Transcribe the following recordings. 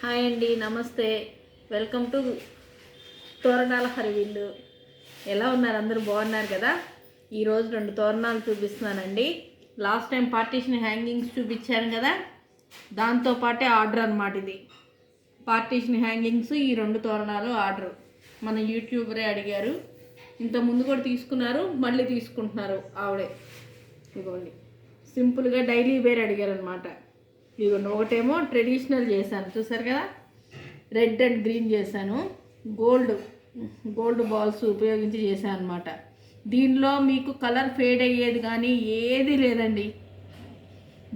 Hi అండి, నమస్తే. Welcome to తోరణాల హరివిల్లు. ఎలా ఉన్నారు? అందరూ బాగున్నారు కదా? ఈరోజు 2 తోరణాలు చూపిస్తున్నానండి. లాస్ట్ టైం పార్టీషన్ హ్యాంగింగ్స్ చూపించాను కదా, దాంతోపాటే ఆర్డర్ అన్నమాట. ఇది పార్టీషన్ హ్యాంగింగ్స్, ఈ 2 తోరణాలు ఆర్డర్. మన యూట్యూబరే అడిగారు, ఇంత ముందు కూడా తీసుకున్నారు, మళ్ళీ తీసుకుంటున్నారు ఆవిడే. ఇదిగోండి, సింపుల్గా డైలీ వేర్ అడిగారు అనమాట. ఇదిగోండి, ఒకటేమో ట్రెడిషనల్ చేశాను, చూసారు కదా, రెడ్ అండ్ గ్రీన్ చేశాను. గోల్డ్ బాల్స్ ఉపయోగించి చేశాను అనమాట. దీనిలో మీకు కలర్ ఫేడ్ అయ్యేది కానీ ఏది లేదండి.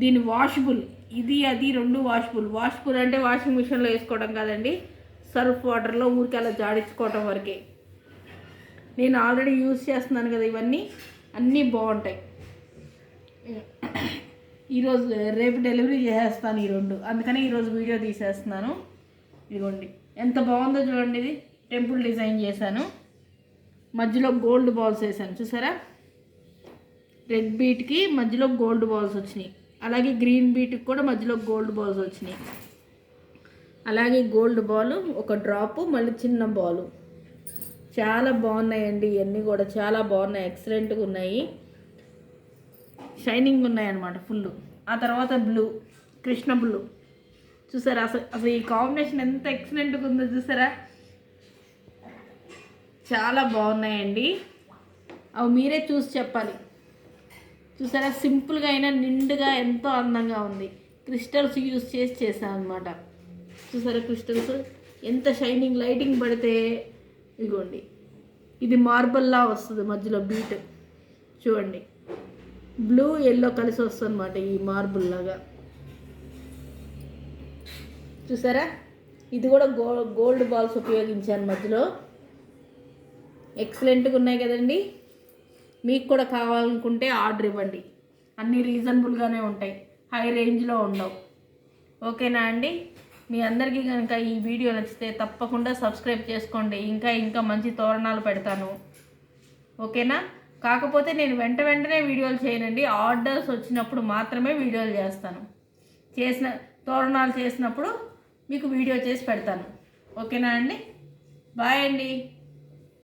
దీని వాషబుల్, ఇది అది 2 వాషబుల్ అంటే వాషింగ్ మిషన్లో వేసుకోవడం కాదండి, సర్ఫ్ వాటర్లో ఊరికి అలా జాడించుకోవటం వరకే. నేను ఆల్రెడీ యూజ్ చేస్తున్నాను కదా, ఇవన్నీ అన్నీ బాగుంటాయి. ఈరోజు రేపు డెలివరీ చేసేస్తాను ఈ 2, అందుకని ఈరోజు వీడియో తీసేస్తున్నాను. ఇదిగోండి, ఎంత బాగుందో చూడండి. ఇది టెంపుల్ డిజైన్ చేశాను, మధ్యలో గోల్డ్ బాల్స్ వేసాను, చూసారా. రెడ్ బీట్కి మధ్యలో గోల్డ్ బాల్స్ వచ్చినాయి, అలాగే గ్రీన్ బీట్కి కూడా మధ్యలో గోల్డ్ బాల్స్ వచ్చినాయి. అలాగే గోల్డ్ బాల్ ఒక డ్రాపు, మళ్ళీ చిన్న బాలు. చాలా బాగున్నాయండి, ఇవన్నీ కూడా చాలా బాగున్నాయి, ఎక్సలెంట్గా ఉన్నాయి, షైనింగ్ ఉన్నాయి అన్నమాట ఫుల్. ఆ తర్వాత బ్లూ, కృష్ణ బ్లూ, చూసారా. అసలు ఈ కాంబినేషన్ ఎంత ఎక్సలెంట్గా ఉందో చూసారా, చాలా బాగున్నాయండి. అవి మీరే చూసి చెప్పాలి. చూసారా, సింపుల్గా అయినా నిండుగా ఎంతో అందంగా ఉంది. క్రిస్టల్స్ యూజ్ చేసాను అనమాట. చూసారా, క్రిస్టల్స్ ఎంత షైనింగ్, లైటింగ్ పడితే. ఇదిగోండి, ఇది మార్బల్లా వస్తుంది, మధ్యలో బీట్ చూడండి, బ్లూ ఎల్లో కలిసి వస్తుంది అనమాట, ఈ మార్బుల్ లాగా. చూసారా, ఇది కూడా గోల్డ్ బాల్స్ ఉపయోగించాను మధ్యలో. ఎక్సలెంట్గా ఉన్నాయి కదండి. మీకు కూడా కావాలనుకుంటే ఆర్డర్ ఇవ్వండి, అన్నీ రీజనబుల్గానే ఉంటాయి, హై రేంజ్లో ఉండవు. ఓకేనా అండి? మీ అందరికీ కనుక ఈ వీడియో నచ్చితే తప్పకుండా సబ్స్క్రైబ్ చేసుకోండి. ఇంకా మంచి తోరణాలు పెడతాను, ఓకేనా. కాకపోతే నేను వెంటనే వీడియోలు చేయనండి, ఆర్డర్స్ వచ్చినప్పుడు మాత్రమే వీడియోలు చేస్తాను. తోరణాలు చేసినప్పుడు మీకు వీడియో చేసి పెడతాను. ఓకేనా అండి? బాయ్ అండి.